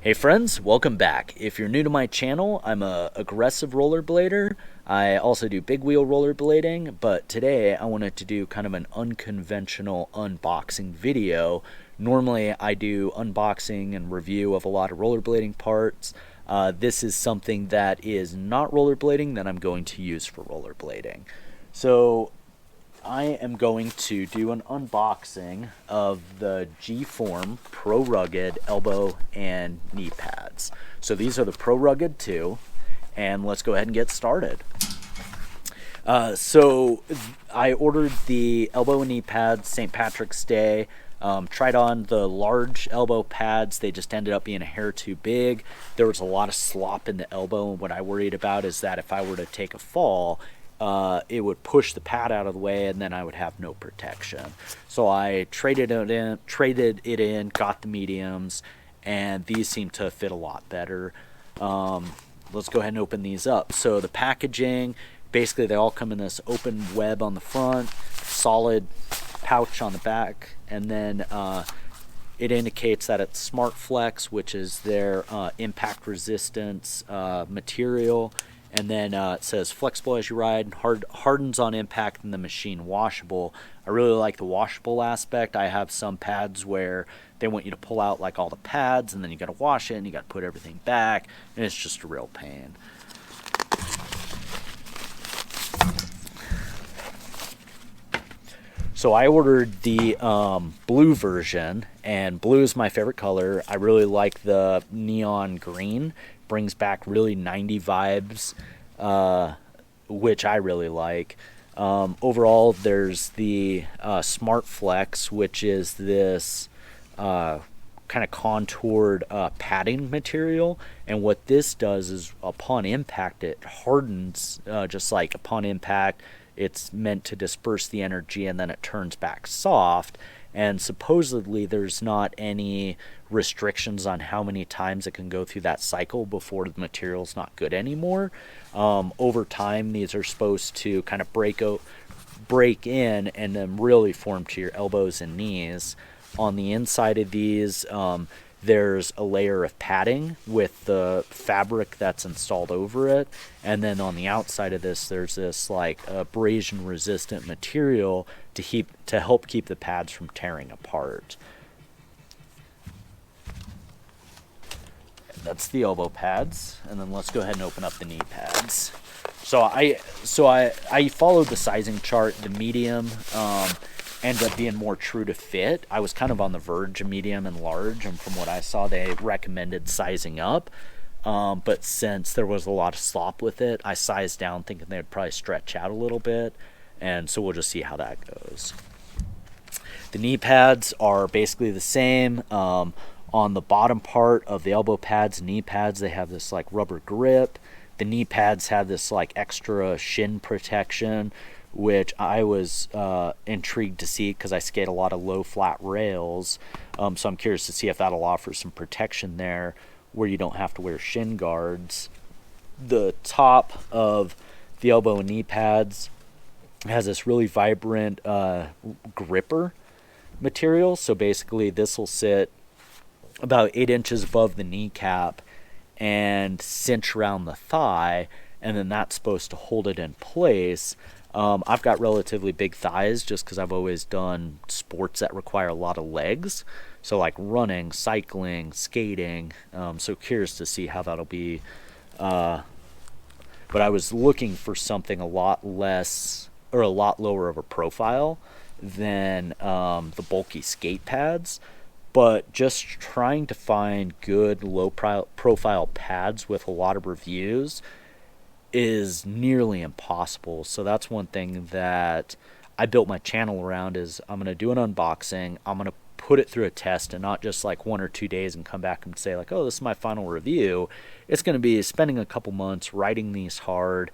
Hey friends, welcome back. If you're new to my channel, I'm a aggressive rollerblader. I also do big wheel rollerblading, but today I wanted to do kind of an unconventional unboxing video. Normally I do unboxing and review of a lot of rollerblading parts. This is something that is not rollerblading that I'm going to use for rollerblading. So I am going to do an unboxing of the G-Form Pro Rugged elbow and knee pads. So these are the Pro Rugged 2, and let's go ahead and get started. So I ordered the elbow and knee pads St. Patrick's Day. Tried on the large elbow pads. They just ended up being a hair too big. There was a lot of slop in the elbow, and what I worried about is that if I were to take a fall, it would push the pad out of the way, and then I would have no protection. So I traded it in, got the mediums, and these seem to fit a lot better. Let's go ahead and open these up. So the packaging, basically they all come in this open web on the front, solid pouch on the back, and then it indicates that it's Smart Flex, which is their impact resistance material. And then it says flexible as you ride, hardens on impact, and the machine washable. I really like the washable aspect. I have some pads where they want you to pull out like all the pads, and then you got to wash it, and you got to put everything back, and it's just a real pain. So I ordered the blue version, and blue is my favorite color. I really like the neon green. Brings back really 90 vibes, which I really like. Overall, there's the Smart Flex, which is this kind of contoured padding material. And what this does is upon impact, it hardens just like upon impact. It's meant to disperse the energy, and then it turns back soft. And supposedly there's not any restrictions on how many times it can go through that cycle before the material's not good anymore. Over time, these are supposed to kind of break in and then really form to your elbows and knees. On the inside of these, there's a layer of padding with the fabric that's installed over it, and then on the outside of this there's this like abrasion resistant material to help keep the pads from tearing apart. That's the elbow pads, and then let's go ahead and open up the knee pads. So I followed the sizing chart. The medium ended up being more true to fit. I was kind of on the verge of medium and large, and from what I saw, they recommended sizing up. But since there was a lot of slop with it, I sized down thinking they'd probably stretch out a little bit, and so we'll just see how that goes. The knee pads are basically the same. On the bottom part of the elbow pads and knee pads, they have this like rubber grip. The knee pads have this like extra shin protection, which I was intrigued to see because I skate a lot of low flat rails. So I'm curious to see if that'll offer some protection there where you don't have to wear shin guards. The top of the elbow and knee pads has this really vibrant gripper material. So basically this will sit about 8 inches above the kneecap and cinch around the thigh, and then that's supposed to hold it in place. I've got relatively big thighs just because I've always done sports that require a lot of legs, so like running, cycling, skating. So curious to see how that'll be. But I was looking for something a lot less or a lot lower of a profile than the bulky skate pads. But just trying to find good low profile pads with a lot of reviews is nearly impossible. So that's one thing that I built my channel around is I'm going to do an unboxing. I'm going to put it through a test and not just like 1 or 2 days and come back and say like, oh, this is my final review. It's going to be spending a couple months writing these hard,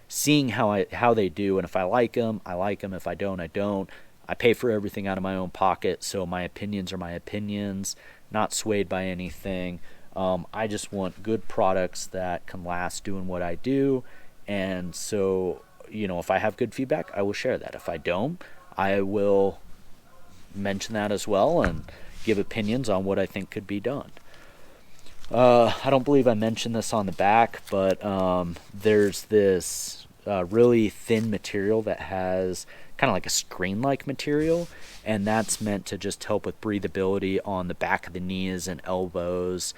seeing how they do, and if I like them, I like them. If I don't, I don't. I pay for everything out of my own pocket, so my opinions are my opinions, not swayed by anything. I just want good products that can last doing what I do, and so, if I have good feedback, I will share that. If I don't, I will mention that as well and give opinions on what I think could be done. I don't believe I mentioned this on the back, but there's this really thin material that has kind of like a screen-like material, and that's meant to just help with breathability on the back of the knees and elbows,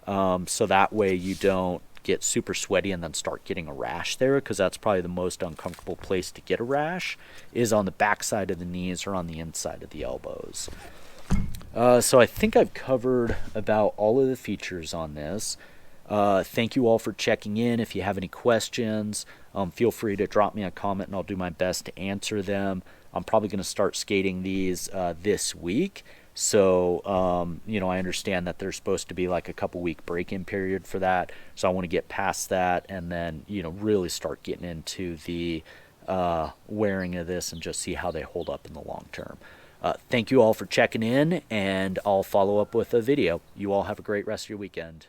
so that way you don't get super sweaty and then start getting a rash there, because that's probably the most uncomfortable place to get a rash, is on the back side of the knees or on the inside of the elbows. So I think I've covered about all of the features on this. Thank you all for checking in. If you have any questions, feel free to drop me a comment and I'll do my best to answer them. I'm probably going to start skating these this week. So, I understand that there's supposed to be like a couple week break-in period for that. So I want to get past that and then, really start getting into the wearing of this and just see how they hold up in the long term. Thank you all for checking in, and I'll follow up with a video. You all have a great rest of your weekend.